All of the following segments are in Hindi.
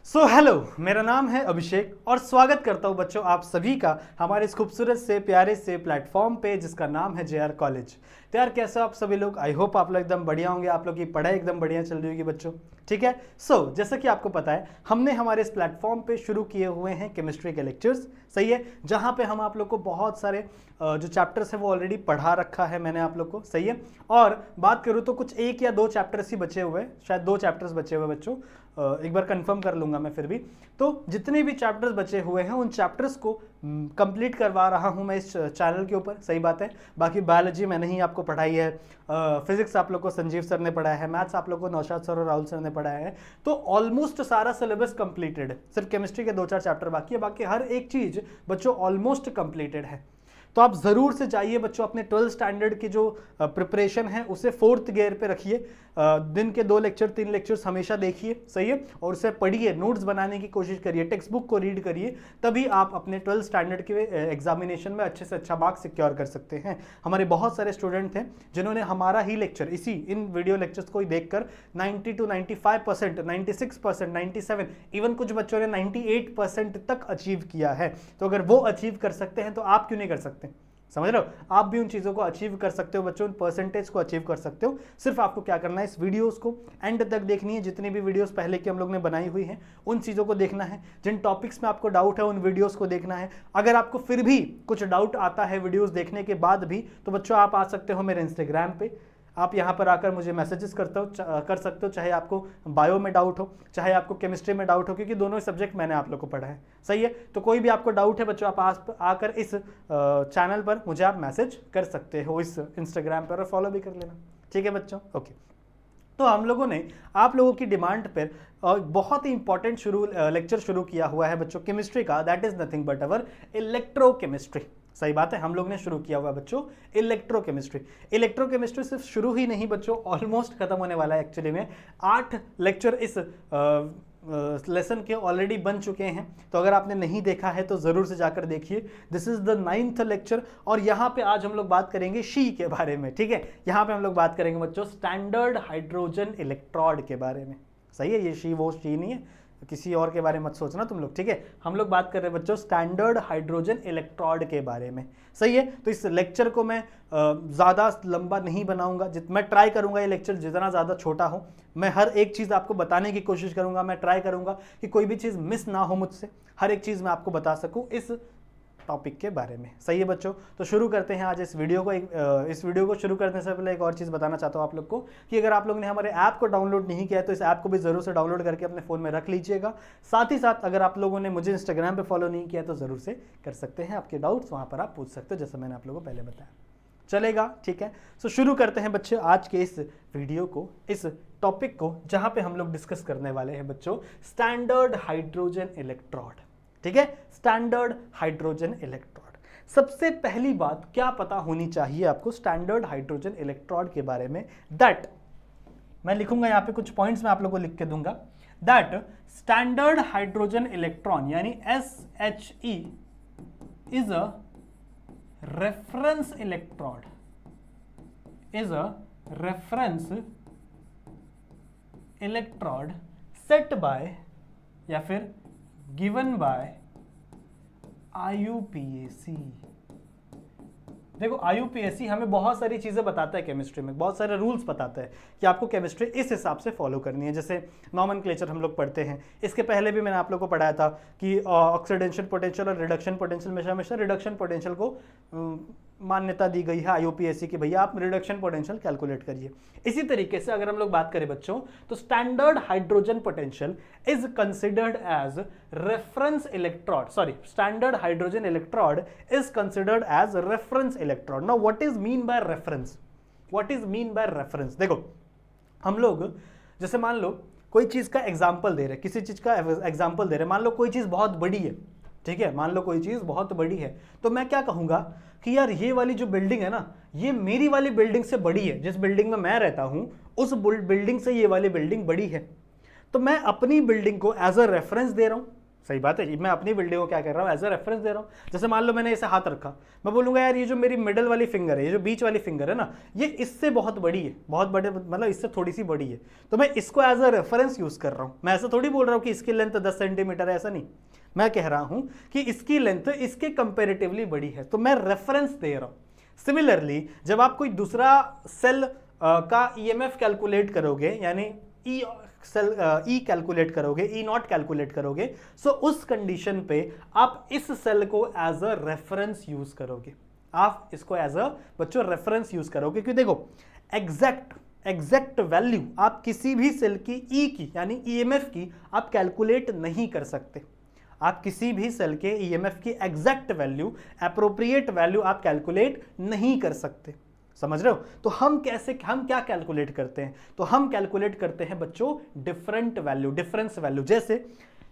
हेलो, मेरा नाम है अभिषेक और स्वागत करता हूं बच्चों आप सभी का हमारे इस खूबसूरत से प्यारे से प्लेटफॉर्म पे जिसका नाम है जेआर कॉलेज। तो यार कैसे हो आप सभी लोग? आई होप आप लोग एकदम बढ़िया होंगे, आप लोग की पढ़ाई एकदम बढ़िया चल रही होगी बच्चों। ठीक है। जैसा कि आपको पता है हमने हमारे इस प्लेटफॉर्म पे शुरू किए हुए हैं केमिस्ट्री के लेक्चर्स, सही है, जहां पे हम आप लोग को बहुत सारे जो चैप्टर्स है वो ऑलरेडी पढ़ा रखा है मैंने आप लोग को, सही है। और बात करूं तो कुछ एक या दो चैप्टर्स ही बचे हुए हैं, शायद 2 चैप्टर्स बचे हुए बच्चों, एक बार कंफर्म कर लूंगा मैं फिर भी। तो जितने भी चैप्टर्स बचे हुए हैं उन चैप्टर्स को कंप्लीट करवा रहा हूं मैं इस चैनल के ऊपर, सही बात है। बाकी बायोलॉजी मैंने ही आपको पढ़ाई है, फिजिक्स आप लोग को संजीव सर ने पढ़ाया है, मैथ्स आप लोग को नौशाद सर और राहुल सर ने पढ़ाया है। तो ऑलमोस्ट सारा सिलेबस कंप्लीटेड है, सिर्फ केमिस्ट्री के 2-4 चैप्टर बाकी है, बाकी हर एक चीज बच्चों ऑलमोस्ट कंप्लीटेड है। तो आप जरूर से जाइए बच्चों, अपने 12th स्टैंडर्ड की जो प्रिपरेशन है उसे 4th गियर पे रखिए। दिन के 2 लेक्चर 3 लेक्चर्स हमेशा देखिए, सही है, और उसे पढ़िए, नोट्स बनाने की कोशिश करिए, टेक्स्ट बुक को रीड करिए, तभी आप अपने 12th स्टैंडर्ड के एग्जामिनेशन में अच्छे से अच्छा मार्क्स सिक्योर कर सकते हैं। हमारे बहुत सारे स्टूडेंट थे जिन्होंने हमारा ही लेक्चर इन वीडियो लेक्चर्स को ही देखकर 90 to 95%, 96%, 97, इवन कुछ बच्चों ने 98% तक अचीव किया है। तो अगर वो अचीव कर सकते हैं तो आप क्यों नहीं कर सकते? समझ रहे हो? आप भी उन चीज़ों को अचीव कर सकते हो बच्चों, उन परसेंटेज को अचीव कर सकते हो। सिर्फ आपको क्या करना है, इस वीडियोस को एंड तक देखनी है, जितनी भी वीडियोस पहले की हम लोग ने बनाई हुई हैं उन चीज़ों को देखना है, जिन टॉपिक्स में आपको डाउट है उन वीडियोस को देखना है। अगर आपको फिर भी कुछ डाउट आता है वीडियोस देखने के बाद भी, तो बच्चों आप आ सकते हो मेरे इंस्टाग्राम पे, आप यहाँ पर आकर मुझे मैसेजेस कर सकते हो, चाहे आपको बायो में डाउट हो, चाहे आपको केमिस्ट्री में डाउट हो, क्योंकि दोनों सब्जेक्ट मैंने आप लोग को पढ़ा है, सही है। तो कोई भी आपको डाउट है बच्चों, आप आकर इस चैनल पर मुझे आप मैसेज कर सकते हो, इस इंस्टाग्राम पर, और फॉलो भी कर लेना, ठीक है बच्चों? ओके। तो हम लोगों ने आप लोगों की डिमांड पर बहुत ही इंपॉर्टेंट लेक्चर शुरू किया हुआ है बच्चों केमिस्ट्री का, that is nothing but our electrochemistry. सही बात है, हम लोग ने शुरू किया हुआ बच्चों इलेक्ट्रोकेमिस्ट्री। इलेक्ट्रोकेमिस्ट्री सिर्फ शुरू ही नहीं बच्चों, ऑलमोस्ट खत्म होने वाला है। एक्चुअली में 8 लेक्चर इस लेसन के ऑलरेडी बन चुके हैं, तो अगर आपने नहीं देखा है तो जरूर से जाकर देखिए। This is the 9th lecture, और यहाँ पे आज हम लोग बात करेंगे शी के बारे में, ठीक है। यहाँ पे हम लोग बात करेंगे बच्चों स्टैंडर्ड हाइड्रोजन इलेक्ट्रोड के बारे में, सही है। ये शी वो शी नहीं है, किसी और के बारे में मत सोचना तुम लोग, ठीक है। हम लोग बात कर रहे हैं बच्चों स्टैंडर्ड हाइड्रोजन इलेक्ट्रोड के बारे में, सही है। तो इस लेक्चर को मैं ज़्यादा लंबा नहीं बनाऊंगा, मैं ट्राई करूंगा ये लेक्चर जितना ज़्यादा छोटा हो, मैं हर एक चीज़ आपको बताने की कोशिश करूंगा। मैं ट्राई करूंगा कि कोई भी चीज़ मिस ना हो मुझसे, हर एक चीज़ मैं आपको बता सकूं इस टॉपिक के बारे में, सही है बच्चों। तो शुरू करते हैं आज इस वीडियो को। इस वीडियो को शुरू करने से पहले एक और चीज़ बताना चाहता हूँ आप लोग को कि अगर आप लोग ने हमारे ऐप को डाउनलोड नहीं किया है तो इस ऐप को भी जरूर से डाउनलोड करके अपने फ़ोन में रख लीजिएगा। साथ ही साथ अगर आप लोगों ने मुझे इंस्टाग्राम पे फॉलो नहीं किया तो ज़रूर से कर सकते हैं, आपके डाउट्स वहाँ पर आप पूछ सकते हो, जैसा मैंने आप लोगों को पहले बताया, चलेगा? ठीक है। शुरू करते हैं बच्चे आज के इस वीडियो को, इस टॉपिक को, जहाँ पे हम लोग डिस्कस करने वाले हैं बच्चों स्टैंडर्ड हाइड्रोजन इलेक्ट्रोड, ठीक है। Standard hydrogen electrode. सबसे पहली बात क्या पता होनी चाहिए आपको स्टैंडर्ड हाइड्रोजन इलेक्ट्रोड के बारे में, दैट मैं लिखूंगा यहाँ पे कुछ पॉइंट्स मैं आप लोगों को लिख के दूंगा, दैट स्टैंडर्ड हाइड्रोजन इलेक्ट्रॉन यानी SHE is a reference electrode, is a reference electrode set by या फिर गिवन बाय IUPAC। देखो IUPAC हमें बहुत सारी चीज़ें बताता है केमिस्ट्री में, बहुत सारे रूल्स बताता है कि आपको केमिस्ट्री इस हिसाब से फॉलो करनी है। जैसे नॉमेनक्लेचर हम लोग पढ़ते हैं, इसके पहले भी मैंने आप लोग को पढ़ाया था कि ऑक्सीडेशन पोटेंशियल और रिडक्शन पोटेंशियल में हमेशा रिडक्शन पोटेंशियल को मान्यता दी गई है IUPAC की, भैया आप रिडक्शन पोटेंशियल कैलकुलेट करिए। इसी तरीके से अगर हम लोग बात करें बच्चों तो standard hydrogen potential is considered as reference electrode, sorry standard hydrogen electrode is considered as reference electrode. Now what is mean by reference? What is mean by reference? देखो हम लोग जैसे मान लो कोई चीज का एग्जाम्पल दे रहे, किसी चीज का एग्जाम्पल दे रहे, मान लो कोई चीज बहुत बड़ी है, ठीक है, मान लो कोई चीज बहुत बड़ी है, तो मैं क्या कहूंगा कि यार ये वाली जो बिल्डिंग है ना, ये मेरी वाली बिल्डिंग से बड़ी है, जिस बिल्डिंग में मैं रहता हूं उस बिल्डिंग से ये वाली बिल्डिंग बड़ी है। तो मैं अपनी बिल्डिंग को एज अ रेफरेंस दे रहा हूं, सही बात है, मैं अपनी वीडियो को क्या कर रहा हूँ, एज अ रेफरेंस दे रहा हूँ। जैसे मान लो मैंने ऐसे हाथ रखा, मैं बोलूँगा यार ये जो मेरी मिडल वाली फिंगर है, ये जो बीच वाली फिंगर है ना, ये इससे बहुत बड़ी है, बहुत बड़े मतलब इससे थोड़ी सी बड़ी है, तो मैं इसको एज अ रेफरेंस यूज़ कर रहा हूँ। मैं ऐसा थोड़ी बोल रहा हूँ कि इसकी लेंथ 10 सेंटीमीटर है, ऐसा नहीं। मैं कह रहा हूँ कि इसकी लेंथ इसके कंपेरेटिवली बड़ी है, तो मैं रेफरेंस दे रहा हूँ। सिमिलरली जब आप कोई दूसरा सेल का ईएमएफ कैलकुलेट करोगे, यानी ई सेल ई कैलकुलेट करोगे, ई नॉट कैलकुलेट करोगे, सो उस कंडीशन पे आप इस सेल को एज अ रेफरेंस यूज करोगे। आप इसको एज अ बच्चों रेफरेंस यूज करोगे, क्योंकि देखो एग्जैक्ट वैल्यू आप किसी भी सेल की ई की यानी ईएमएफ की आप कैलकुलेट नहीं कर सकते। आप किसी भी सेल के ईएमएफ की एग्जैक्ट वैल्यू, एप्रोप्रिएट वैल्यू आप कैलकुलेट नहीं कर सकते। समझ रहे हो? तो हम क्या कैलकुलेट करते हैं? तो हम कैलकुलेट करते हैं बच्चों डिफरेंट वैल्यू, डिफरेंस वैल्यू। जैसे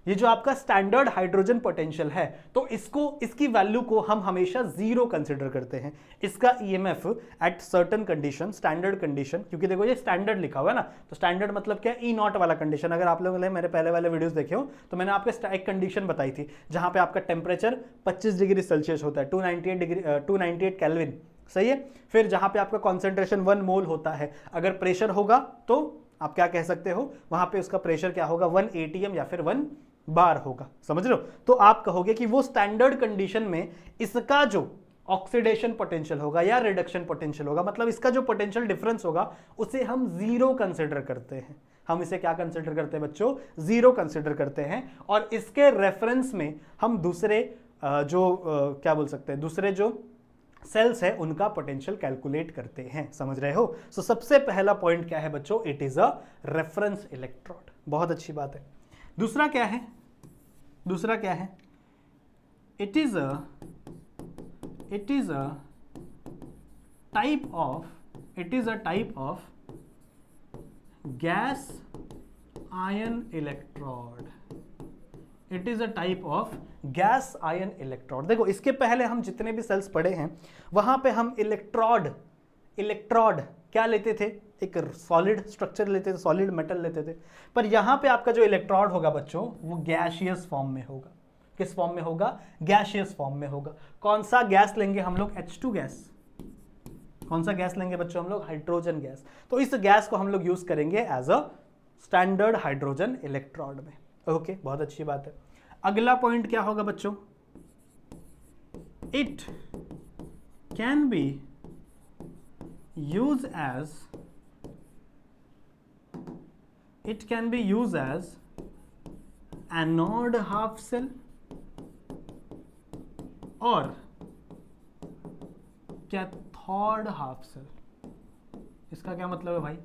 ये जो आपका स्टैंडर्ड हाइड्रोजन पोटेंशियल है, तो इसकी वैल्यू को हम हमेशा 0 कंसिडर करते हैं। इसका EMF at certain condition, standard condition, क्योंकि देखो ये स्टैंडर्ड लिखा हुआ है ना, तो स्टैंडर्ड मतलब क्या, ई नॉट वाला कंडीशन। अगर आप लोगों ने मेरे पहले वाले वीडियोस देखे हो तो मैंने आपको एक कंडीशन बताई थी जहां पे आपका टेम्परेचर 25 डिग्री सेल्सियस होता है, 298 केल्विन, सही है। फिर जहां पे आपका कॉन्सेंट्रेशन 1 मोल होता है, अगर प्रेशर होगा तो आप क्या कह सकते हो, वहां पे उसका प्रेशर क्या होगा, 1 ATM या फिर 1 बार होगा। समझ रहे हो? तो आप कहोगे कि वो स्टैंडर्ड कंडीशन में इसका जो ऑक्सीडेशन पोटेंशियल होगा या रिडक्शन पोटेंशियल होगा, मतलब इसका जो पोटेंशियल डिफरेंस होगा, उसे हम 0 कंसिडर करते हैं। हम इसे क्या कंसिडर करते हैं बच्चों? 0 कंसिडर करते हैं। और इसके रेफरेंस में हम दूसरे क्या बोल सकते हैं, दूसरे जो सेल्स है उनका पोटेंशियल कैलकुलेट करते हैं। समझ रहे हो? सो सबसे पहला पॉइंट क्या है बच्चों? It is a reference electrode. बहुत अच्छी बात है। दूसरा क्या है? दूसरा क्या है? It is a type of gas ion electrode. It is a type of gas ion electrode. देखो इसके पहले हम जितने भी सेल्स पढ़े हैं वहां पे हम इलेक्ट्रोड क्या लेते थे? एक सॉलिड स्ट्रक्चर लेते थे, सॉलिड मेटल लेते थे। पर यहां पे आपका जो इलेक्ट्रोड होगा बच्चों, वो गैसियस फॉर्म में होगा। किस फॉर्म में होगा? गैसियस फॉर्म में होगा। कौन सा गैस लेंगे हम लोग? H2 gas. कौन सा गैस लेंगे बच्चों हम लोग? Hydrogen gas. तो इस गैस को हम लोग यूज करेंगे as a standard hydrogen electrode में। ओके, बहुत अच्छी बात है। अगला पॉइंट क्या होगा बच्चों? It can be use as anode half cell और कैथोड हाफ सेल। इसका क्या मतलब है भाई?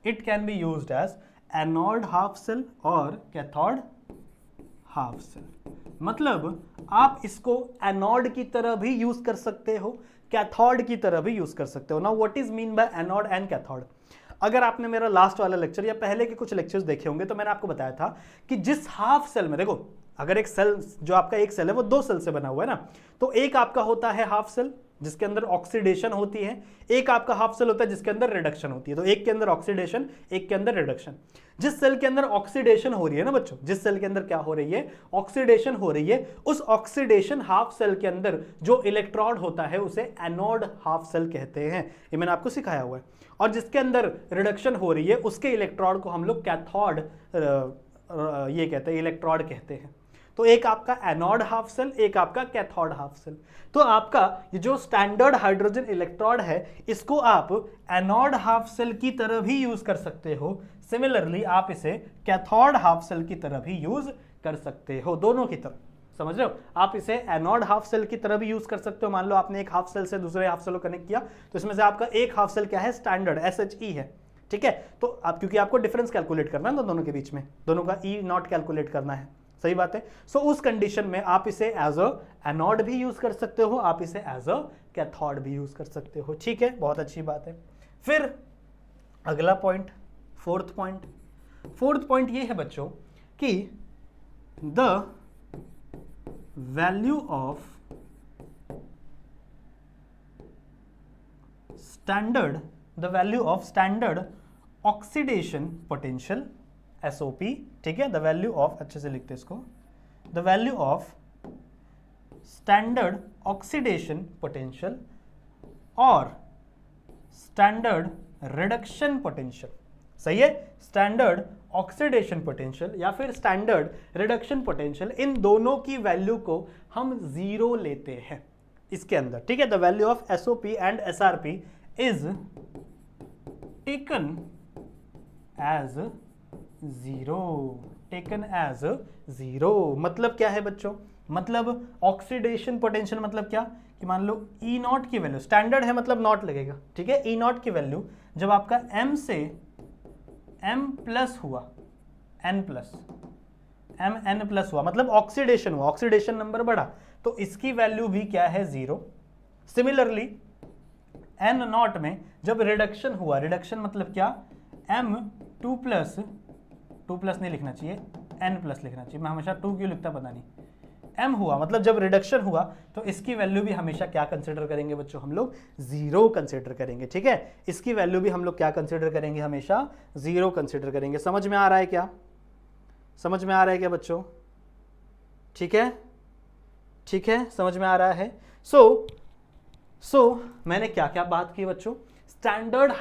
It can be used as anode half cell और कैथोड हाफ सेल। मतलब आप इसको एनोड की तरह भी यूज कर सकते हो, कैथोड की तरह भी यूज कर सकते हो। Now what is mean bye anode and cathode? अगर आपने मेरा लास्ट वाला लेक्चर या पहले के कुछ लेक्चर्स देखे होंगे तो मैंने आपको बताया था कि जिस हाफ सेल में, देखो अगर एक सेल, जो आपका एक सेल है वो 2 सेल से बना हुआ है ना, तो एक आपका होता है हाफ सेल जिसके अंदर ऑक्सीडेशन होती है, एक आपका हाफ सेल होता है जिसके अंदर रिडक्शन होती है। तो एक के अंदर ऑक्सीडेशन, एक के अंदर रिडक्शन। जिस सेल के अंदर ऑक्सीडेशन हो रही है ना बच्चों, जिस सेल के अंदर क्या हो रही है? ऑक्सीडेशन हो रही है। उस ऑक्सीडेशन हाफ सेल के अंदर जो इलेक्ट्रोड होता है उसे एनोड हाफ सेल कहते हैं। ये मैंने आपको सिखाया हुआ है। और जिसके अंदर रिडक्शन हो रही है उसके इलेक्ट्रोड को हम लोग कैथोड ये कहते हैं, इलेक्ट्रोड कहते हैं। तो एक आपका एनोड हाफ सेल, एक आपका कैथोड हाफ सेल। तो आपका ये जो स्टैंडर्ड हाइड्रोजन इलेक्ट्रोड है, इसको आप एनोड हाफ सेल की तरह भी यूज कर सकते हो। सिमिलरली आप इसे कैथोड हाफ सेल की तरह भी यूज कर सकते हो, दोनों की तरह। समझ रहे हो? आप इसे एनोड हाफ सेल की तरह भी यूज कर सकते हो। मान लो आपने एक हाफ सेल से दूसरे हाफ सेल को कनेक्ट किया, तो इसमें से आपका एक हाफ सेल क्या है? स्टैंडर्ड SHE है, ठीक है। तो आप, क्योंकि आपको डिफरेंस कैलकुलेट करना है ना दोनों के बीच में, दोनों का ई नॉट कैलकुलेट करना है, सही बात है। सो उस कंडीशन में आप इसे एज अ एनोड भी यूज कर सकते हो, आप इसे एज अ कैथोड भी यूज कर सकते हो, ठीक है, बहुत अच्छी बात है। फिर अगला पॉइंट, फोर्थ पॉइंट ये है बच्चों कि the value of standard oxidation potential SOP, ठीक है। द वैल्यू ऑफ, अच्छे से लिखते इसको, the value of standard oxidation potential और स्टैंडर्ड रिडक्शन पोटेंशियल। सही है, स्टैंडर्ड ऑक्सीडेशन पोटेंशियल या फिर स्टैंडर्ड रिडक्शन पोटेंशियल, इन दोनों की वैल्यू को हम जीरो लेते हैं इसके अंदर। ठीक है, the value of SOP and SRP is taken as zero. Taken as zero मतलब क्या है बच्चों? मतलब ऑक्सीडेशन पोटेंशियल मतलब क्या कि मान लो ई नॉट की वैल्यू, स्टैंडर्ड है मतलब नॉट लगेगा। ठीक है, ई नॉट की वैल्यू जब आपका m से m प्लस हुआ, n plus m n plus हुआ, मतलब ऑक्सीडेशन हुआ, ऑक्सीडेशन नंबर बढ़ा, तो इसकी वैल्यू भी क्या है? जीरो। सिमिलरली n नॉट में जब रिडक्शन हुआ, रिडक्शन मतलब क्या? m 2 प्लस नहीं लिखना चाहिए, n प्लस लिखना चाहिए। मैं हमेशा 2 क्यों लिखता पता नहीं। m हुआ मतलब जब रिडक्शन हुआ तो इसकी वैल्यू भी हमेशा क्या कंसीडर करेंगे बच्चों? हम लोग जीरो कंसीडर करेंगे। ठीक है, इसकी वैल्यू भी हम लोग क्या कंसीडर करेंगे? हमेशा जीरो कंसीडर करेंगे। समझ में आ रहा है क्या? समझ में आ रहा है क्या बच्चों? ठीक है, ठीक है, समझ में आ रहा है। सो मैंने क्या क्या बात की बच्चों? स्टैंडर्ड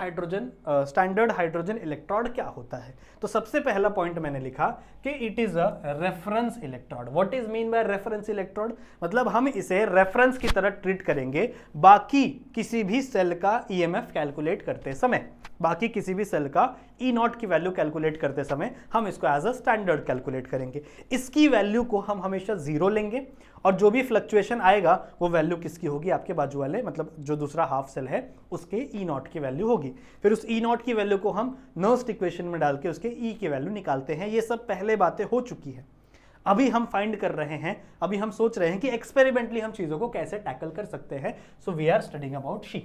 हाइड्रोजन इलेक्ट्रोड क्या होता है? तो सबसे पहला पॉइंट मैंने लिखा कि it is a reference electrode. What is mean by reference electrode? मतलब हम इसे रेफरेंस की तरह ट्रीट करेंगे बाकी किसी भी सेल का ईएमएफ कैलकुलेट करते समय। बाकी किसी भी सेल का ई नॉट की वैल्यू कैलकुलेट करते समय हम इसको एज अ स्टैंडर्ड कैलकुलेट करेंगे। इसकी वैल्यू को हम हमेशा जीरो लेंगे और जो भी फ्लक्चुएशन आएगा वो वैल्यू किसकी होगी? आपके बाजू वाले, मतलब जो दूसरा हाफ सेल है उसके ई नॉट की वैल्यू होगी। फिर उस ई नॉट की वैल्यू को हम नर्स्ट इक्वेशन में डाल के उसके ई की वैल्यू निकालते हैं। ये सब पहले बातें हो चुकी है। अभी हम फाइंड कर रहे हैं, अभी हम सोच रहे हैं कि एक्सपेरिमेंटली हम चीजों को कैसे टैकल कर सकते हैं। So we are studying about SHE,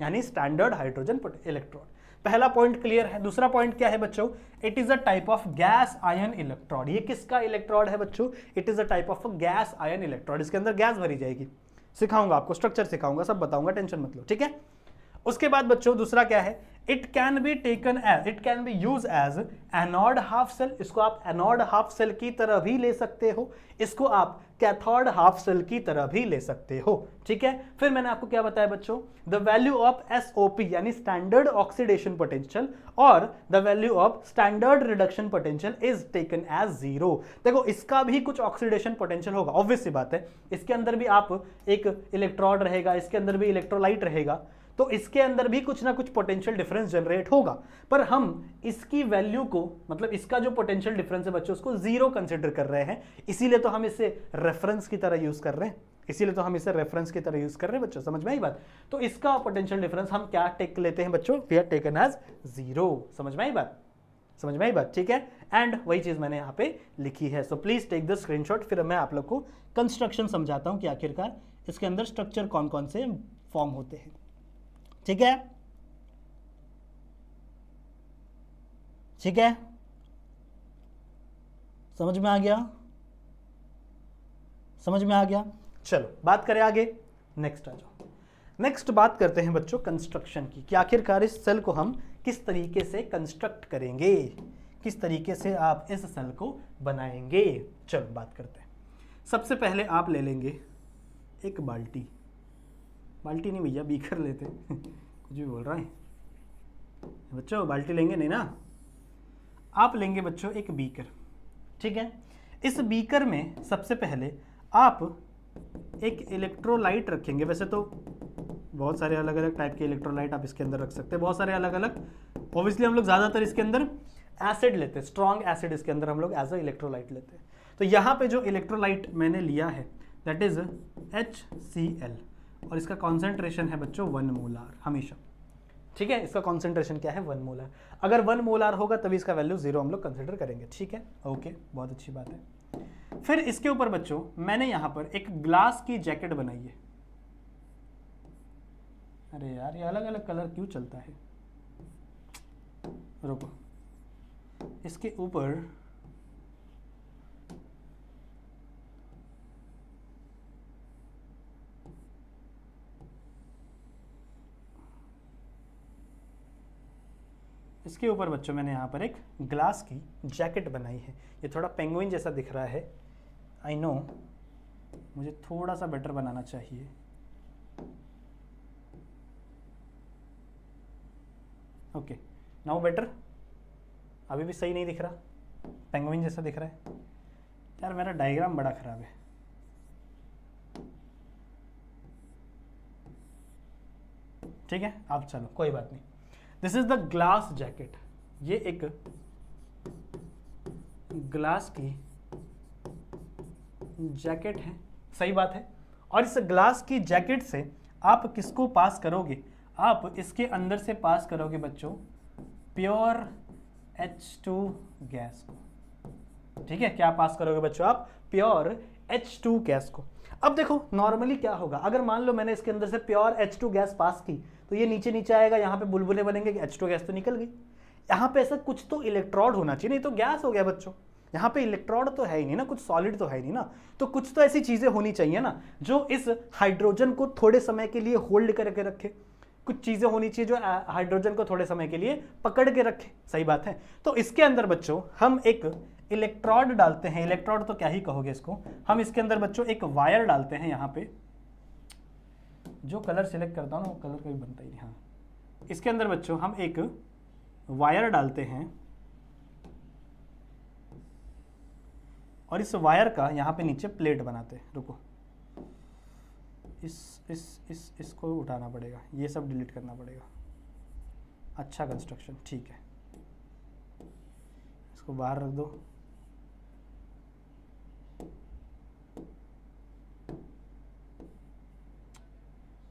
यानी स्टैंडर्ड हाइड्रोजन इलेक्ट्रोड। पहला पॉइंट क्लियर है। दूसरा पॉइंट क्या है बच्चों? It is a type of gas ion electrode. ये किसका इलेक्ट्रोड है बच्चों? It is a type of gas ion electrode. इसके अंदर गैस भरी जाएगी। सिखाऊंगा आपको, स्ट्रक्चर सिखाऊंगा, सब बताऊंगा, टेंशन मत लो। ठीक है, उसके बाद बच्चों दूसरा क्या है? It can be taken as, it can be use as anode half cell. इसको आप एनोड हाफ सेल की तरह भी ले सकते हो, इसको आप कैथोड हाफ सेल की तरह भी ले सकते हो। ठीक है, फिर मैंने आपको क्या बताया बच्चों? द वैल्यू ऑफ एसओपी यानी स्टैंडर्ड ऑक्सीडेशन पोटेंशियल और the value of standard reduction potential is taken as zero. देखो इसका भी कुछ ऑक्सीडेशन पोटेंशियल होगा, ऑब्वियस सी बात है। इसके अंदर भी आप एक इलेक्ट्रोड रहेगा, इसके अंदर भी इलेक्ट्रोलाइट रहेगा, तो इसके अंदर भी कुछ ना कुछ पोटेंशियल डिफरेंस जनरेट होगा। पर हम इसकी वैल्यू को, मतलब इसका जो पोटेंशियल डिफरेंस है बच्चों, उसको जीरो कंसीडर कर रहे हैं। इसीलिए तो हम इसे रेफरेंस की तरह यूज कर रहे हैं, इसीलिए तो हम इसे रेफरेंस की तरह यूज कर रहे हैं बच्चों। समझ में आई बात? तो इसका पोटेंशियल डिफरेंस हम क्या टेक लेते हैं बच्चों? We are taken as zero. समझ में आई बात? समझ में आई बात? ठीक है, एंड वही चीज मैंने यहाँ पे लिखी है। So please take the screenshot. फिर मैं आप लोग को कंस्ट्रक्शन समझाता हूँ कि आखिरकार इसके अंदर स्ट्रक्चर कौन कौन से फॉर्म होते हैं। ठीक है, ठीक है, समझ में आ गया? समझ में आ गया? चलो बात करें आगे। नेक्स्ट आ जाओ। नेक्स्ट बात करते हैं बच्चों कंस्ट्रक्शन की, कि आखिरकार इस सेल को हम किस तरीके से कंस्ट्रक्ट करेंगे, किस तरीके से आप इस सेल को बनाएंगे। चलो बात करते हैं। सबसे पहले आप ले लेंगे एक बाल्टी, बाल्टी नहीं भैया, बीकर लेते कुछ भी बोल रहा है बच्चों, बाल्टी लेंगे नहीं ना। आप लेंगे बच्चों एक बीकर। ठीक है, इस बीकर में सबसे पहले आप एक इलेक्ट्रोलाइट रखेंगे। वैसे तो बहुत सारे अलग अलग टाइप के इलेक्ट्रोलाइट आप इसके अंदर रख सकते हैं, बहुत सारे अलग अलग। ऑब्वियसली हम लोग ज़्यादातर इसके अंदर एसिड लेते हैं, स्ट्रॉन्ग एसिड इसके अंदर हम लोग एज अ इलेक्ट्रोलाइट लेते हैं। तो यहाँ पे जो इलेक्ट्रोलाइट मैंने लिया है दैट इज HCl और इसका कॉन्सेंट्रेशन है बच्चों 1 मोलार हमेशा। ठीक है, इसका कॉन्सेंट्रेशन क्या है? 1 मोलार। अगर 1 मोलार होगा तभी इसका वैल्यू जीरो हम लोग कंसिडर करेंगे। ठीक है, ओके, बहुत अच्छी बात है। फिर इसके ऊपर बच्चों मैंने यहां पर एक ग्लास की जैकेट बनाई है। अरे यार, ये अलग अलग कलर क्यों चलता है? रुको, इसके ऊपर बच्चों मैंने यहाँ पर एक ग्लास की जैकेट बनाई है। ये थोड़ा पेंगुइन जैसा दिख रहा है, आई नो मुझे थोड़ा सा बेटर बनाना चाहिए। Okay, now better. अभी भी सही नहीं दिख रहा, पेंगुइन जैसा दिख रहा है। यार मेरा डायग्राम बड़ा खराब है। ठीक है, अब चलो कोई बात नहीं। This is the glass jacket. ये एक ग्लास की जैकेट है, सही बात है। और इस ग्लास की जैकेट से आप किसको पास करोगे? आप इसके अंदर से पास करोगे बच्चों प्योर H2 गैस को। ठीक है, क्या पास करोगे बच्चों आप? प्योर H2 गैस को। अब देखो नॉर्मली क्या होगा, अगर मान लो मैंने इसके अंदर से प्योर H2 गैस पास की तो ये नीचे नीचे आएगा, यहाँ पे बुलबुले बनेंगे कि H2 गैस तो निकल गई। यहाँ पे ऐसा कुछ तो इलेक्ट्रोड होना चाहिए, नहीं तो गैस हो गया बच्चों। यहाँ पे इलेक्ट्रोड तो है ही नहीं ना, कुछ सॉलिड तो है ही नहीं ना, तो कुछ तो ऐसी चीजें होनी चाहिए ना जो इस हाइड्रोजन को थोड़े समय के लिए होल्ड करके रखे। कुछ चीजें होनी चाहिए जो हाइड्रोजन को थोड़े समय के लिए पकड़ के रखे, सही बात है। तो इसके अंदर बच्चों हम एक इलेक्ट्रोड डालते हैं। इलेक्ट्रोड तो क्या ही कहोगे इसको। हम इसके अंदर बच्चों एक वायर डालते हैं। यहाँ पे जो कलर सिलेक्ट करता हूँ ना वो कलर कभी बनता ही नहीं। हाँ, इसके अंदर बच्चों हम एक वायर डालते हैं और इस वायर का यहाँ पे नीचे प्लेट बनाते हैं। रुको, इसको उठाना पड़ेगा, ये सब डिलीट करना पड़ेगा। अच्छा कंस्ट्रक्शन, ठीक है, इसको बाहर रख दो।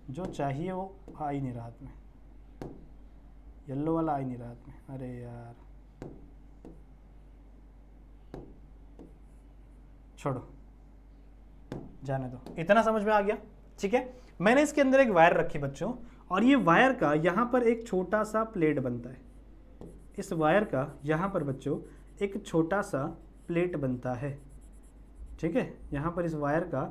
जो चाहिए वो आ ही नहीं रहा हाथ में, येलो वाला आ ही नहीं रहा हाथ में। अरे यार छोड़ो, जाने दो। इतना समझ में आ गया? ठीक है, मैंने इसके अंदर एक वायर रखी बच्चों और ये वायर का यहाँ पर एक छोटा सा प्लेट बनता है। इस वायर का यहाँ पर बच्चों एक छोटा सा प्लेट बनता है। ठीक है, यहाँ पर इस वायर का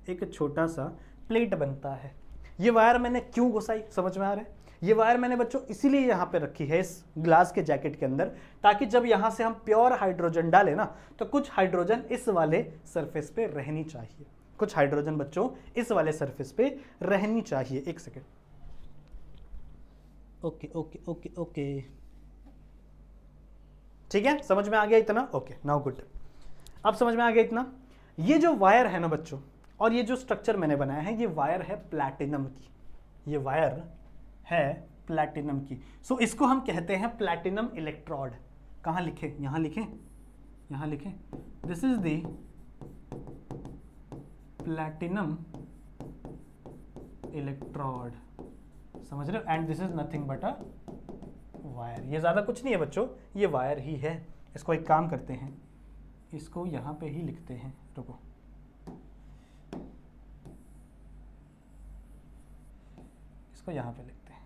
एक छोटा सा प्लेट बनता है। ये वायर मैंने क्यों घुसाई, समझ में आ रहा है? ये वायर मैंने बच्चों इसीलिए यहाँ पे रखी है इस ग्लास के जैकेट के अंदर, ताकि जब यहाँ से हम प्योर हाइड्रोजन डालें ना तो कुछ हाइड्रोजन इस वाले सरफेस पे रहनी चाहिए। कुछ हाइड्रोजन बच्चों इस वाले सरफेस पे रहनी चाहिए। एक second, okay okay okay okay, ठीक है, समझ में आ गया इतना? Okay, now good. अब समझ में आ गया इतना? ये जो वायर है ना बच्चों और ये जो स्ट्रक्चर मैंने बनाया है, ये वायर है प्लैटिनम की। ये वायर है प्लैटिनम की। सो इसको हम कहते हैं प्लैटिनम इलेक्ट्रोड। कहाँ लिखे? यहाँ लिखे, यहाँ लिखे। This is the platinum electrode, समझ रहे हो? And this is nothing but a wire. ये ज्यादा कुछ नहीं है बच्चों, ये वायर ही है। इसको एक काम करते हैं, इसको यहाँ पे ही लिखते हैं। रुको, इसको यहाँ पे लिखते हैं।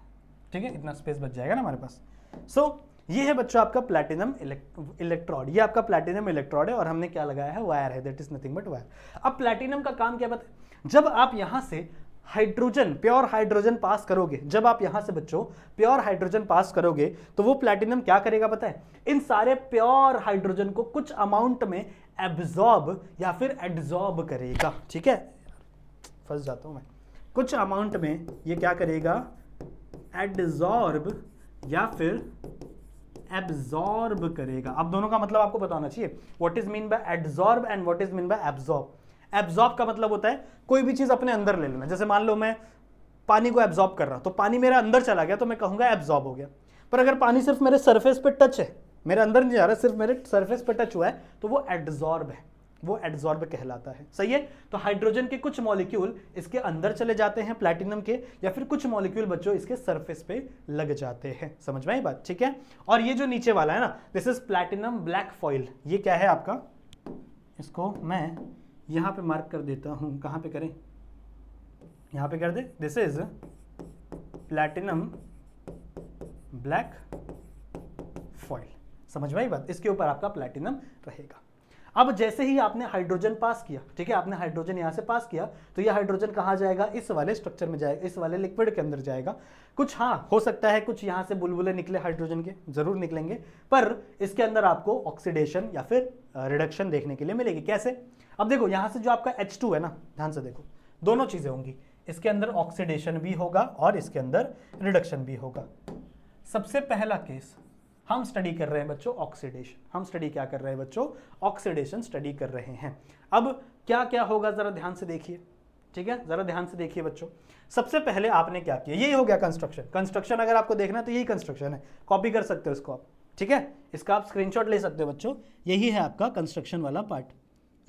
ठीक है, इतना स्पेस बच जाएगा ना हमारे पास। सो ये है बच्चों आपका प्लैटिनम इलेक्ट्रोड। ये आपका प्लैटिनम इलेक्ट्रोड है और हमने क्या लगाया है? वायर है, that is nothing but wire. अब प्लैटिनम का काम क्या बताए? जब आप यहाँ से हाइड्रोजन, प्योर हाइड्रोजन पास करोगे, जब आप यहां से बच्चों प्योर हाइड्रोजन पास करोगे तो वो प्लैटिनम क्या करेगा पता है? इन सारे प्योर हाइड्रोजन को कुछ अमाउंट में एब्जॉर्ब या फिर एड्जॉर्ब करेगा। ठीक है, फंस जाता हूं मैं। कुछ अमाउंट में ये क्या करेगा? एड्जॉर्ब या फिर एब्जॉर्ब करेगा। अब दोनों का मतलब आपको बताना चाहिए। What is mean bye adsorb and what is mean bye absorb. Absorb का मतलब होता है कोई भी चीज अपने अंदर ले लेना। जैसे मान लो मैं पानी को एब्जॉर्ब कर रहा हूं तो पानी मेरे अंदर चला गया तो मैं कहूंगा एब्जॉर्ब हो गया। पर अगर पानी सिर्फ मेरे सरफेस पे टच है, मेरे अंदर नहीं जा रहा, सिर्फ मेरे सरफेस पे टच हुआ है, तो वो एड्जॉर्ब है, वो एड्जॉर्ब कहलाता है। सही है? तो हाइड्रोजन के कुछ मॉलिक्यूल इसके अंदर चले जाते हैं प्लैटिनम के, या फिर कुछ मॉलिक्यूल बच्चों इसके सरफेस पे लग जाते हैं। समझ में आई बात? ठीक है, और ये जो नीचे वाला है ना, this is platinum black foil. ये क्या है आपका? इसको मैं यहां पे मार्क कर देता हूं। कहां पे करें? यहां पे कर दे। This is platinum black foil. समझ में आई बात? इसके ऊपर आपका प्लैटिनम रहेगा। अब जैसे ही आपने हाइड्रोजन पास किया, ठीक है, आपने हाइड्रोजन यहां से पास किया, तो ये हाइड्रोजन कहां जाएगा, इस वाले स्ट्रक्चर में जाएगा, इस वाले लिक्विड के अंदर जाएगा। कुछ हाँ हो सकता है कुछ यहां से बुलबुले निकले हाइड्रोजन के, जरूर निकलेंगे, पर इसके अंदर आपको ऑक्सीडेशन या फिर रिडक्शन देखने के लिए मिलेगी। कैसे? अब देखो यहां से जो आपका H2 है ना, ध्यान से देखो, दोनों चीजें होंगी, इसके अंदर ऑक्सीडेशन भी होगा और इसके अंदर रिडक्शन भी होगा। सबसे पहला केस हम स्टडी कर रहे हैं बच्चों ऑक्सीडेशन, हम स्टडी क्या कर रहे हैं बच्चों, ऑक्सीडेशन स्टडी कर रहे हैं। अब क्या क्या होगा जरा ध्यान से देखिए, ठीक है, जरा ध्यान से देखिए बच्चों। सबसे पहले आपने क्या किया, यही हो गया कंस्ट्रक्शन। कंस्ट्रक्शन अगर आपको देखना है तो यही कंस्ट्रक्शन है, कॉपी कर सकते हो इसको आप, ठीक है, इसका आप स्क्रीनशॉट ले सकते हो बच्चों। यही है आपका कंस्ट्रक्शन वाला पार्ट,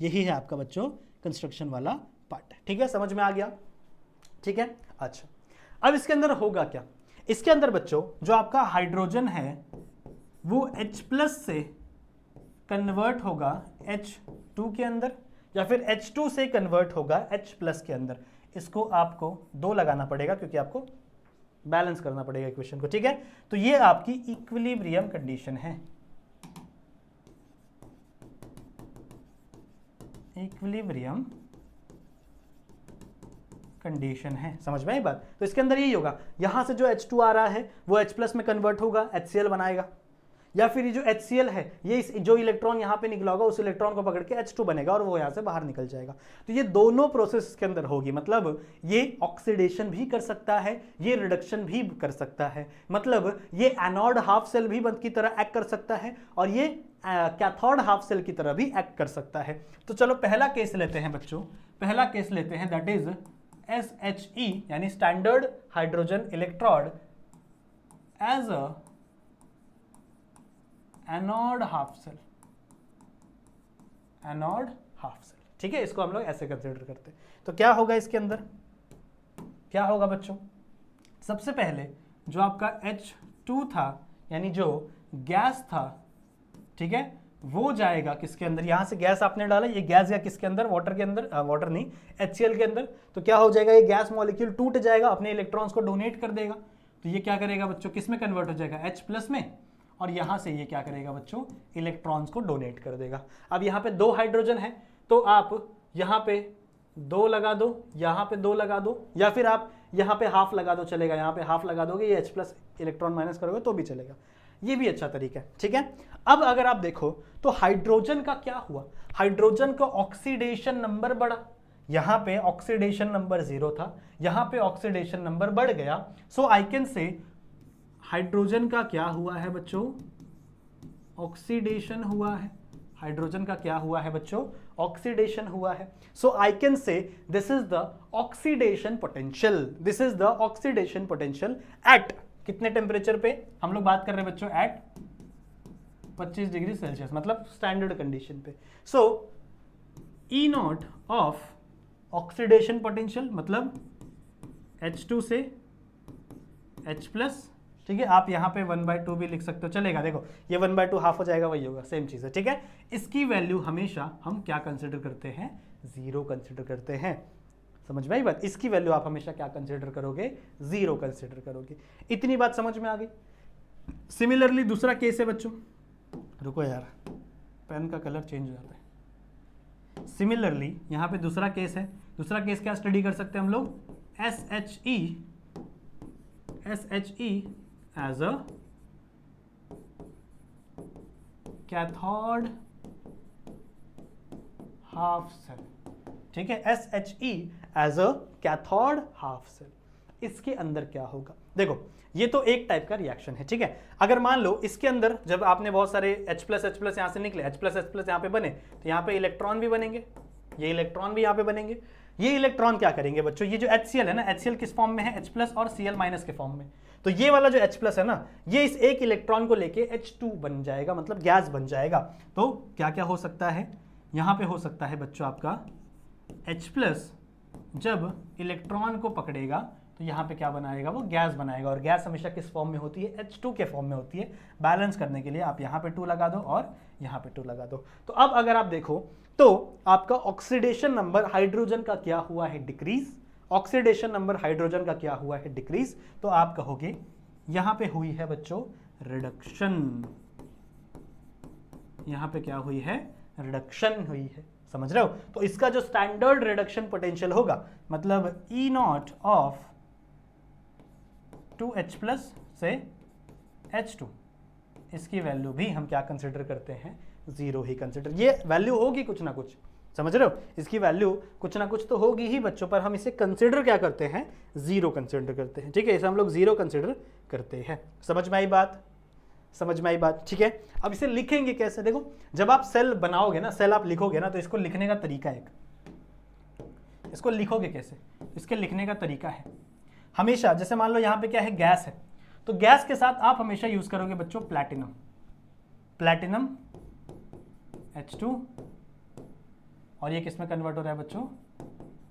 यही है आपका बच्चों कंस्ट्रक्शन वाला पार्ट, ठीक है, समझ में आ गया, ठीक है। अच्छा, अब इसके अंदर होगा क्या, इसके अंदर बच्चों जो आपका हाइड्रोजन है वो H+ से कन्वर्ट होगा H2 के अंदर, या फिर H2 से कन्वर्ट होगा H+ के अंदर। इसको आपको 2 लगाना पड़ेगा क्योंकि आपको बैलेंस करना पड़ेगा इक्वेशन को, ठीक है। तो ये आपकी इक्विलिब्रियम कंडीशन है, इक्विलिब्रियम कंडीशन है, समझ में आई बात। तो इसके अंदर यही होगा, यहां से जो H2 आ रहा है वो H+ में कन्वर्ट होगा, HCl बनाएगा, या फिर ये जो HCl है ये जो इलेक्ट्रॉन यहाँ पे निकला होगा उस इलेक्ट्रॉन को पकड़ के H2 बनेगा और वो यहाँ से बाहर निकल जाएगा। तो ये दोनों प्रोसेस के अंदर होगी, मतलब ये ऑक्सीडेशन भी कर सकता है, ये रिडक्शन भी कर सकता है, मतलब ये एनोड हाफ सेल भी की तरह एक्ट कर सकता है और ये कैथोड हाफ सेल की तरह भी एक्ट कर सकता है। तो चलो पहला केस लेते हैं बच्चों, पहला केस लेते हैं, दैट इज SHE यानी standard hydrogen electrode as a anode half cell, anode half cell, ठीक है, इसको हम लोग ऐसे कंसीडर करते हैं। तो क्या होगा इसके अंदर, क्या होगा बच्चों, सबसे पहले जो आपका H2 था यानी जो गैस था, ठीक है, वो जाएगा किसके अंदर, यहां से गैस आपने डाला, ये गैस गया किसके अंदर, वाटर के अंदर, वाटर नहीं HCl के अंदर। तो क्या हो जाएगा, ये गैस मॉलिक्यूल टूट जाएगा, अपने इलेक्ट्रॉन्स को डोनेट कर देगा। तो ये क्या करेगा बच्चों, किस में कन्वर्ट हो जाएगा, H+ में, और यहां से ये क्या करेगा बच्चों, इलेक्ट्रॉन्स को डोनेट कर देगा। अब यहाँ पे 2 हाइड्रोजन है तो आप यहाँ पे 2 लगा दो, यहाँ पे 2 लगा दो, या फिर आप यहाँ पे हाफ लगा दो, चलेगा, यहाँ पे हाफ लगा दोगे, ये H+ इलेक्ट्रॉन माइनस करोगे तो भी चलेगा, ये भी अच्छा तरीका है, ठीक है। अब अगर आप देखो तो हाइड्रोजन का क्या हुआ, हाइड्रोजन का ऑक्सीडेशन नंबर बढ़ा, यहां पे ऑक्सीडेशन नंबर 0 था, यहां पे ऑक्सीडेशन नंबर बढ़ गया। सो आई कैन से हाइड्रोजन का क्या हुआ है बच्चों, ऑक्सीडेशन हुआ है, हाइड्रोजन का क्या हुआ है बच्चों, ऑक्सीडेशन हुआ है। So I can say this is the oxidation potential, this is the oxidation potential at कितने टेम्परेचर पे हम लोग बात कर रहे हैं बच्चों, एट 25 डिग्री सेल्सियस, मतलब स्टैंडर्ड कंडीशन पे। सो E0 ऑफ ऑक्सीडेशन पोटेंशियल मतलब H2 से H+, ठीक है, आप यहाँ पे 1/2 भी लिख सकते हो, चलेगा। देखो ये 1/2 हाफ हो जाएगा, वही होगा, सेम चीज है, ठीक है। इसकी वैल्यू हमेशा हम क्या कंसिडर करते हैं, 0 कंसिडर करते हैं, समझ में आई बात। इसकी वैल्यू आप हमेशा क्या कंसिडर करोगे, 0 कंसिडर करोगे। इतनी बात समझ में आ गई। सिमिलरली दूसरा केस है बच्चों, रुको यार पेन का कलर चेंज हो जाता है। सिमिलरली यहाँ पे दूसरा केस है, दूसरा केस क्या स्टडी कर सकते हैं हम लोग, SHE as a cathode half cell, ठीक है, SHE as a cathode half cell. इसके अंदर क्या होगा, देखो ये तो एक टाइप का रिएक्शन है, ठीक है। अगर मान लो इसके अंदर जब आपने बहुत सारे H+ यहां से निकले, H+ यहां पे बने, तो यहां पे इलेक्ट्रॉन भी बनेंगे, ये इलेक्ट्रॉन भी यहां पे बनेंगे। ये इलेक्ट्रॉन क्या करेंगे बच्चों, ये जो HCl है ना, HCl किस फॉर्म में है, H+ और Cl- के फॉर्म में। तो ये वाला जो H+ है ना, ये इस एक इलेक्ट्रॉन को लेके H2 बन जाएगा, मतलब गैस बन जाएगा। तो क्या क्या हो सकता है, यहां पे हो सकता है बच्चों आपका H+ जब इलेक्ट्रॉन को पकड़ेगा तो यहाँ पे क्या बनाएगा, वो गैस बनाएगा, और गैस हमेशा किस फॉर्म में होती है, H2 के फॉर्म में होती है। बैलेंस करने के लिए आप यहाँ पे 2 लगा दो और यहाँ पे 2 लगा दो। तो अब अगर आप देखो तो आपका ऑक्सीडेशन नंबर हाइड्रोजन का क्या हुआ है, डिक्रीज, ऑक्सीडेशन नंबर हाइड्रोजन का क्या हुआ है, डिक्रीज। तो आप कहोगे यहाँ पे हुई है बच्चों रिडक्शन, यहाँ पे क्या हुई है, रिडक्शन हुई है, समझ रहे हो। तो इसका जो स्टैंडर्ड रिडक्शन पोटेंशियल होगा, मतलब ई नॉट ऑफ 2H+ से H2, इसकी वैल्यू भी हम क्या कंसिडर करते हैं, जीरो ही कंसिडर। ये वैल्यू होगी कुछ ना कुछ, समझ रहे हो, इसकी वैल्यू कुछ ना कुछ तो होगी ही बच्चों, पर हम इसे कंसिडर क्या करते हैं, जीरो कंसिडर करते हैं, ठीक है। इसे हम लोग जीरो कंसिडर करते हैं। समझ में आई बात, समझ में आई बात, ठीक है। अब इसे लिखेंगे कैसे, देखो जब आप सेल बनाओगे ना, सेल आप लिखोगे ना, तो इसको लिखने का तरीका एक, इसको लिखोगे कैसे, इसके लिखने का तरीका है हमेशा, जैसे मान लो यहाँ पे क्या है, गैस है, तो गैस के साथ आप हमेशा यूज करोगे बच्चों प्लैटिनम, प्लैटिनम H2, और ये किस में कन्वर्ट हो रहा है बच्चों,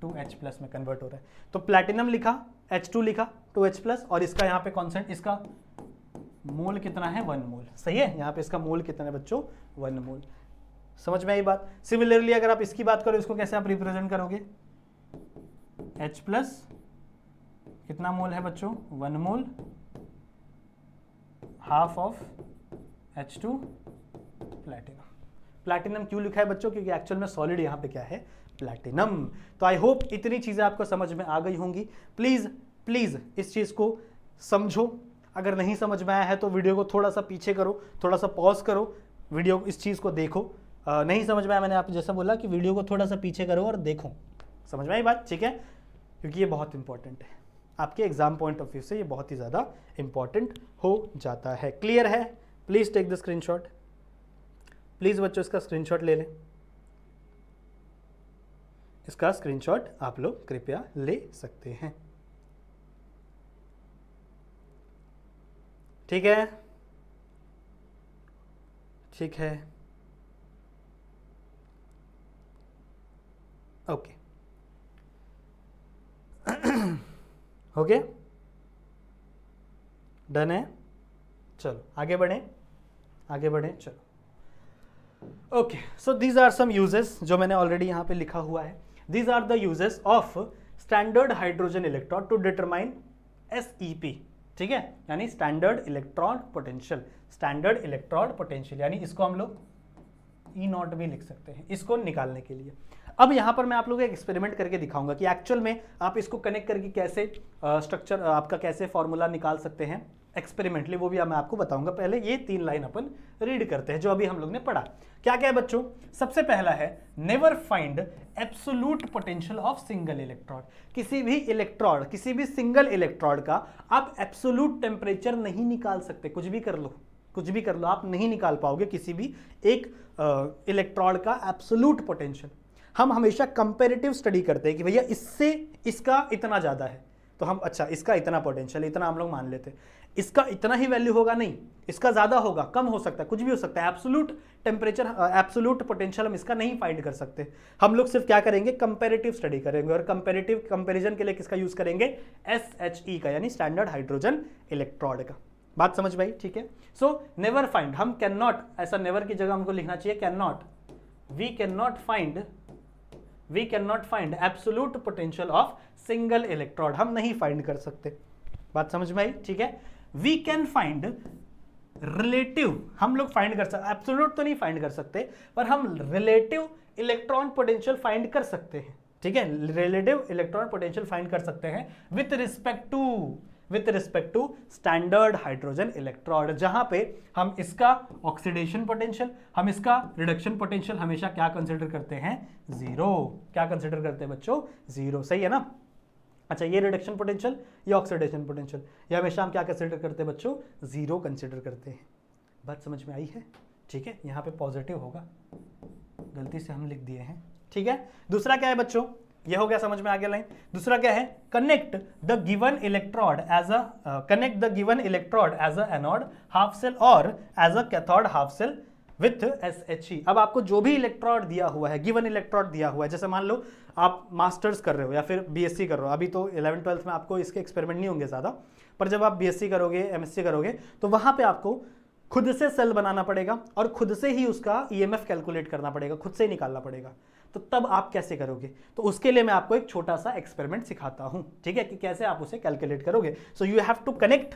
2H+ में कन्वर्ट हो रहा है। तो प्लैटिनम लिखा, H2 लिखा, 2H+, और इसका यहाँ पे कॉन्सेंट, इसका मोल कितना है, 1 मोल, सही है। यहाँ पे इसका मोल कितना है बच्चों, 1 मोल। समझ में आई बात। सिमिलरली अगर आप इसकी बात करो, इसको कैसे आप रिप्रेजेंट करोगे, H+ कितना मोल है बच्चों, 1 mole, half of H2 platinum. Platinum क्यों लिखा है बच्चों, क्योंकि एक्चुअल में सॉलिड यहाँ पे क्या है, प्लैटिनम। तो आई होप इतनी चीजें आपको समझ में आ गई होंगी। प्लीज प्लीज इस चीज को समझो, अगर नहीं समझ में आया है तो वीडियो को थोड़ा सा पीछे करो, थोड़ा सा पॉज करो, वीडियो इस चीज को देखो। नहीं समझ में आया, मैंने आप जैसा बोला कि वीडियो को थोड़ा सा पीछे करो और देखो। समझ में आई बात, ठीक है, क्योंकि ये बहुत इंपॉर्टेंट है आपके एग्जाम पॉइंट ऑफ व्यू से, ये बहुत ही ज़्यादा इंपॉर्टेंट हो जाता है। क्लियर है, please take the screenshot, please बच्चों इसका स्क्रीनशॉट ले लें, इसका स्क्रीनशॉट आप लोग कृपया ले सकते हैं, ठीक है, ठीक है, ओके हो गया, डन है, चलो आगे बढ़ें, आगे बढ़ें, चलो। Okay, so these are some uses जो मैंने ऑलरेडी यहाँ पे लिखा हुआ है। These are the uses of standard hydrogen electrode to determine SEP, ठीक है, यानी standard electron potential, standard electron potential, यानी इसको हम लोग E0 भी लिख सकते हैं, इसको निकालने के लिए। अब यहाँ पर मैं आप लोगों को एक एक्सपेरिमेंट करके दिखाऊंगा कि एक्चुअल में आप इसको कनेक्ट करके कैसे स्ट्रक्चर आपका कैसे फॉर्मूला निकाल सकते हैं एक्सपेरिमेंटली, वो भी मैं आपको बताऊंगा। पहले ये 3 लाइन अपन रीड करते हैं जो अभी हम लोग ने पढ़ा। क्या क्या है बच्चों, सबसे पहला है never find absolute potential of single electrode. किसी भी इलेक्ट्रॉड, किसी भी सिंगल इलेक्ट्रॉड का आप एब्सोल्यूट टेम्परेचर नहीं निकाल सकते, कुछ भी कर लो, कुछ भी कर लो, आप नहीं निकाल पाओगे किसी भी एक इलेक्ट्रॉड का एब्सोल्यूट पोटेंशियल। हम हमेशा कंपैरेटिव स्टडी करते हैं कि भैया इससे इसका इतना ज़्यादा है, तो हम अच्छा इसका इतना पोटेंशियल, इतना हम लोग मान लेते हैं, इसका इतना ही वैल्यू होगा, नहीं इसका ज़्यादा होगा, कम हो सकता है, कुछ भी हो सकता है। एब्सोल्यूट टेम्परेचर, एब्सोल्यूट पोटेंशियल हम इसका नहीं फाइंड कर सकते। हम लोग सिर्फ क्या करेंगे, कंपैरेटिव स्टडी करेंगे, और कंपैरेटिव कंपैरिजन के लिए किसका यूज़ करेंगे, SHE का, यानी स्टैंडर्ड हाइड्रोजन इलेक्ट्रॉड का। बात समझ में आई, ठीक है। सो नेवर फाइंड, हम कैन नॉट, ऐसा नेवर की जगह हमको लिखना चाहिए can not, we can not find absolute potential of single electrode, हम नहीं फाइंड कर सकते। बात समझ में आई, ठीक है। वी कैन फाइंड रिलेटिव, हम लोग फाइंड कर सकते, एब्सोल्यूट तो नहीं फाइंड कर सकते, पर हम रिलेटिव इलेक्ट्रॉन पोटेंशियल फाइंड कर सकते हैं, ठीक है, रिलेटिव इलेक्ट्रॉन पोटेंशियल फाइंड कर सकते हैं with respect to standard hydrogen electrode, जहां पे हम इसका ऑक्सीडेशन पोटेंशियल, हम इसका रिडक्शन पोटेंशियल हमेशा क्या कंसिडर करते हैं, जीरो। क्या कंसिडर करते हैं बच्चों, जीरो, सही है ना। अच्छा, ये रिडक्शन पोटेंशियल, ये ऑक्सीडेशन पोटेंशियल, ये हमेशा हम क्या कंसिडर करते हैं बच्चों, जीरो कंसिडर करते हैं। बात समझ में आई है, ठीक है। यहाँ पे पॉजिटिव होगा, गलती से हम लिख दिए हैं, ठीक है। दूसरा क्या है बच्चों, ये हो गया, समझ में आ गया लाइन। दूसरा क्या है, connect the given electrode as a anode half cell और as a cathode half cell with SHE। अब आपको जो भी इलेक्ट्रोड दिया हुआ है, गिवन इलेक्ट्रोड दिया हुआ है, जैसे मान लो आप मास्टर्स कर रहे हो या फिर BSc कर रहे हो, अभी तो 11th-12th में आपको इसके एक्सपेरिमेंट नहीं होंगे ज़्यादा, पर जब आप BSc करोगे, MSc करोगे, तो वहाँ पे आपको खुद से सेल बनाना पड़ेगा और खुद से ही उसका EMF कैलकुलेट करना पड़ेगा, खुद से ही निकालना पड़ेगा। तो तब आप कैसे करोगे, तो उसके लिए मैं आपको एक छोटा सा एक्सपेरिमेंट सिखाता हूं, ठीक है, कि कैसे आप उसे कैलकुलेट करोगे। So you have to connect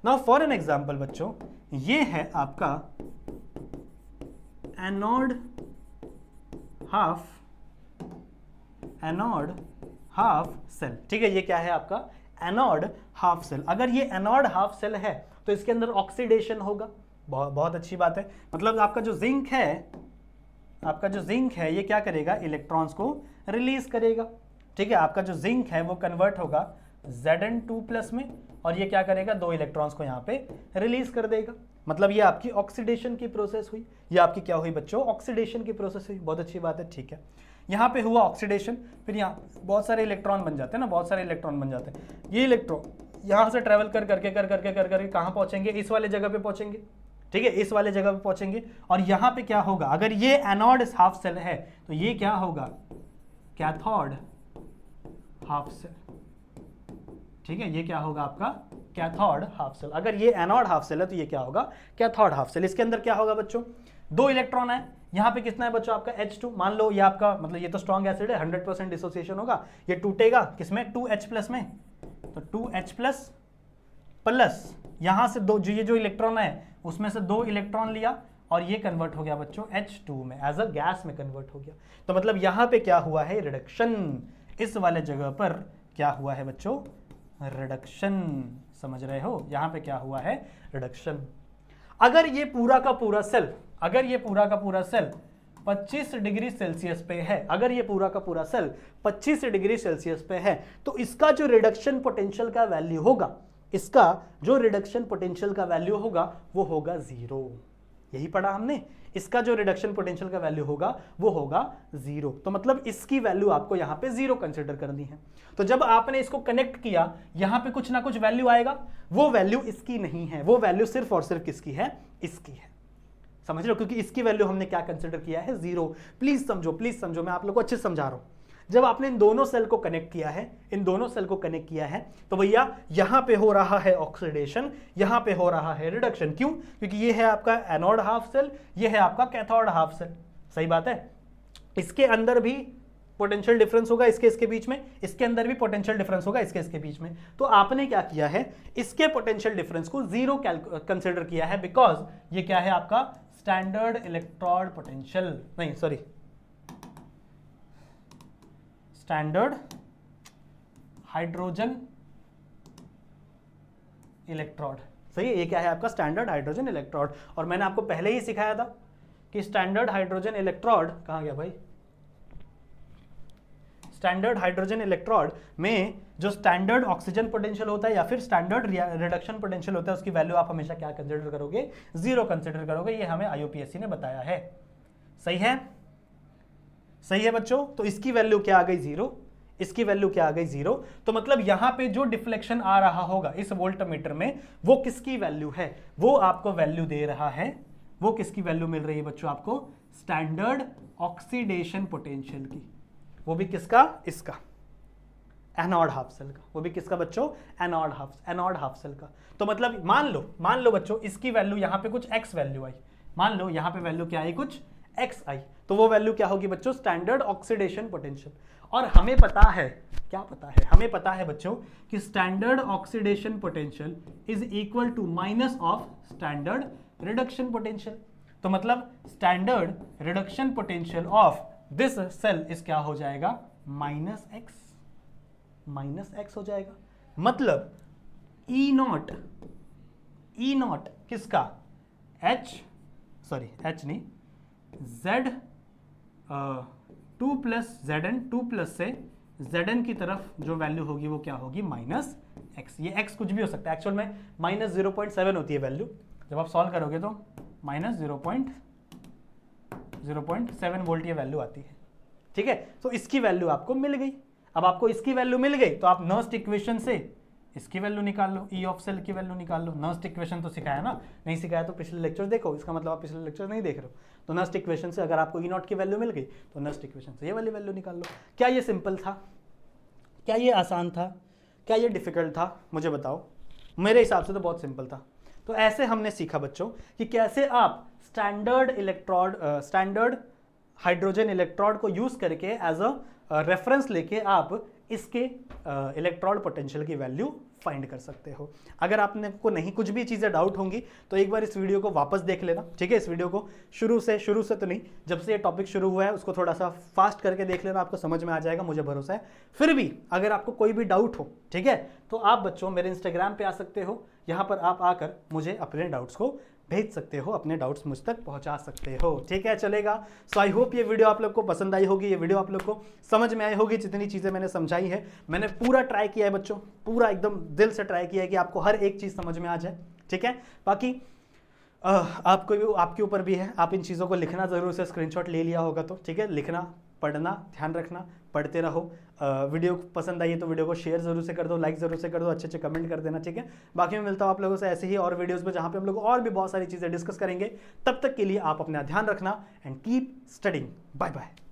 now for an example बच्चों, ये है आपका एनोड हाफ सेल, ठीक है। ये क्या है आपका एनोड हाफ सेल। अगर ये एनोड हाफ सेल है तो इसके अंदर ऑक्सीडेशन होगा। बहुत अच्छी बात है। मतलब आपका जो जिंक है ये क्या करेगा, इलेक्ट्रॉन्स को रिलीज करेगा, ठीक है। आपका जो जिंक है वो कन्वर्ट होगा Zn2+ में, और ये क्या करेगा, 2 इलेक्ट्रॉन्स को यहाँ पे रिलीज कर देगा। मतलब ये आपकी ऑक्सीडेशन की प्रोसेस हुई। ये आपकी क्या हुई बच्चों, ऑक्सीडेशन की प्रोसेस हुई। बहुत अच्छी बात है, ठीक है। यहाँ पे हुआ ऑक्सीडेशन, फिर यहाँ बहुत सारे इलेक्ट्रॉन बन जाते हैं ना, बहुत सारे इलेक्ट्रॉन बन जाते हैं। ये इलेक्ट्रॉन यहाँ से ट्रेवल कर करके कहाँ पहुँचेंगे, इस वाले जगह पे पहुँचेंगे, ठीक है, इस वाले जगह पे पहुँचेंगे। और यहाँ पे क्या होगा, अगर ये एनोड हाफ सेल है तो ये क्या होगा, कैथोड हाफ सेल, ठीक है। ये क्या होगा आपका कैथोड हाफ सेल। अगर ये एनोड हाफ सेल है तो ये क्या होगा, कैथोड हाफ सेल। इसके अंदर क्या होगा बच्चों, 2 इलेक्ट्रॉन है। यहाँ पे कितना है बच्चों आपका H2। मान लो ये आपका, मतलब ये तो स्ट्रॉन्ग एसिड है, 100% डिसोसिएशन होगा। ये टूटेगा किसमें, 2H+ में। तो 2H+, यहाँ से ये जो इलेक्ट्रॉन है उसमें से 2 इलेक्ट्रॉन लिया और ये कन्वर्ट हो गया बच्चों H2 में, एज अ गैस में कन्वर्ट हो गया। तो मतलब यहाँ पे क्या हुआ है, रिडक्शन। इस वाले जगह पर क्या हुआ है बच्चों, रिडक्शन। समझ रहे हो, यहाँ पे क्या हुआ है, रिडक्शन। अगर ये पूरा का पूरा सेल 25 डिग्री सेल्सियस पे है, अगर ये पूरा का पूरा सेल 25 डिग्री सेल्सियस पे है, तो इसका जो रिडक्शन पोटेंशियल का वैल्यू होगा, वो होगा 0। यही पढ़ा हमने, इसका जो रिडक्शन पोटेंशियल का वैल्यू होगा वो होगा 0। तो मतलब इसकी वैल्यू आपको यहाँ पे 0 कंसिडर करनी है। तो जब आपने इसको कनेक्ट किया, यहाँ पे कुछ ना कुछ वैल्यू आएगा, वो वैल्यू इसकी नहीं है, वो वैल्यू सिर्फ और सिर्फ किसकी है, इसकी है। समझ रहे हो, क्योंकि इसकी वैल्यू हमने क्या कंसिडर किया है, 0। प्लीज समझो, मैं आप लोगों को अच्छे से समझा रहा हूं। जब आपने इन दोनों सेल को कनेक्ट किया है, तो भैया यहां पे हो रहा है ऑक्सीडेशन, यहां पे हो रहा है रिडक्शन। क्यों, क्योंकि ये है आपका एनोड हाफ सेल, ये है आपका कैथोड हाफ सेल। सही बात है। इसके अंदर भी पोटेंशियल डिफरेंस होगा इसके बीच में, इसके अंदर भी पोटेंशियल डिफरेंस होगा इसके बीच में। तो आपने क्या किया है, इसके पोटेंशियल डिफरेंस को 0 कंसिडर किया है, बिकॉज ये क्या है आपका स्टैंडर्ड इलेक्ट्रोड पोटेंशियल, नहीं सॉरी, स्टैंडर्ड हाइड्रोजन इलेक्ट्रोड। सही है, ये क्या है आपका स्टैंडर्ड हाइड्रोजन इलेक्ट्रोड। और मैंने आपको पहले ही सिखाया था कि स्टैंडर्ड हाइड्रोजन इलेक्ट्रोड कहां गया भाई, स्टैंडर्ड हाइड्रोजन इलेक्ट्रोड में जो स्टैंडर्ड ऑक्सीजन पोटेंशियल होता है या फिर स्टैंडर्ड रिडक्शन पोटेंशियल होता है, उसकी वैल्यू आप हमेशा क्या कंसीडर करोगे, 0 कंसीडर करोगे। ये हमें IUPAC ने बताया है। सही है, सही है बच्चों। तो इसकी वैल्यू क्या आ गई, 0। इसकी वैल्यू क्या आ गई, 0। तो मतलब यहां पे जो डिफ्लेक्शन आ रहा होगा इस वोल्टमीटर में, वो किसकी वैल्यू है, वो आपको वैल्यू दे रहा है। वो किसकी वैल्यू मिल रही है बच्चों आपको, स्टैंडर्ड ऑक्सीडेशन पोटेंशियल की। वो भी किसका, इसका एनोड हाफ सेल का। वो भी किसका बच्चों, एनोड हाफ सेल का। तो मतलब मान लो बच्चों इसकी वैल्यू यहाँ पे कुछ x वैल्यू आई, मान लो यहाँ पे वैल्यू क्या आई, कुछ x आई, तो वो वैल्यू क्या होगी बच्चों, स्टैंडर्ड ऑक्सीडेशन पोटेंशियल। और हमें पता है, क्या पता है, हमें पता है बच्चों कि standard oxidation potential is equal to minus of standard reduction potential. तो मतलब standard reduction potential of this cell is क्या हो जाएगा, -x हो जाएगा। मतलब E नॉट किसका, H नहीं, Z2+ Zn2+ से Zn की तरफ जो वैल्यू होगी वो क्या होगी, -x। ये x कुछ भी हो सकता है, एक्चुअल में -0.7 होती है वैल्यू। जब आप सॉल्व करोगे तो -0.7 वोल्ट ये वैल्यू आती है। ठीक है, तो इसकी वैल्यू आपको मिल गई। अब आपको इसकी वैल्यू मिल गई तो आप नर्स्ट इक्वेशन से इसकी वैल्यू निकाल लो, ई ऑफ सेल की वैल्यू निकाल लो। नर्स्ट इक्वेशन तो सिखाया ना, नहीं सिखाया तो पिछले लेक्चर देखो, इसका मतलब आप पिछले लेक्चर नहीं देख रहे हो। तो नर्स्ट इक्वेशन से अगर आपको ई नॉट की वैल्यू मिल गई तो नर्स्ट इक्वेशन से ये वाली वैल्यू निकाल लो। क्या ये सिंपल था, क्या ये आसान था, क्या ये डिफिकल्ट था, मुझे बताओ। मेरे हिसाब से तो बहुत सिंपल था। तो ऐसे हमने सीखा बच्चों कि कैसे आप स्टैंडर्ड हाइड्रोजन इलेक्ट्रोड को यूज करके एज अ रेफरेंस लेके आप इसके इलेक्ट्रोड पोटेंशियल की वैल्यू फाइंड कर सकते हो। अगर आपने को नहीं कुछ भी चीज़ें डाउट होंगी तो एक बार इस वीडियो को वापस देख लेना, ठीक है। इस वीडियो को शुरू से तो नहीं, जब से ये टॉपिक शुरू हुआ है उसको थोड़ा सा फास्ट करके देख लेना, आपको समझ में आ जाएगा, मुझे भरोसा है। फिर भी अगर आपको कोई भी डाउट हो, ठीक है, तो आप बच्चों मेरे इंस्टाग्राम पे आ सकते हो, यहाँ पर आप आकर मुझे अपने डाउट्स को भेज सकते हो, अपने डाउट्स मुझ तक पहुंचा सकते हो, ठीक है, चलेगा। सो आई होप ये वीडियो आप लोग को पसंद आई होगी, ये वीडियो आप लोग को समझ में आई होगी। जितनी चीज़ें मैंने समझाई है, मैंने पूरा ट्राई किया है बच्चों, पूरा एकदम दिल से ट्राई किया है कि आपको हर एक चीज़ समझ में आ जाए, ठीक है। बाकी आपको भी, आपके ऊपर भी है, आप इन चीज़ों को लिखना ज़रूर से, स्क्रीनशॉट ले लिया होगा तो, ठीक है। लिखना, पढ़ना, ध्यान रखना, पढ़ते रहो। वीडियो पसंद आई है तो वीडियो को शेयर जरूर से कर दो, लाइक जरूर से कर दो, अच्छे अच्छे कमेंट कर देना, ठीक है। बाकी मैं मिलता हूँ आप लोगों से ऐसे ही और वीडियोस में, जहाँ पे हम लोग और भी बहुत सारी चीज़ें डिस्कस करेंगे। तब तक के लिए आप अपना ध्यान रखना and keep studying. Bye bye.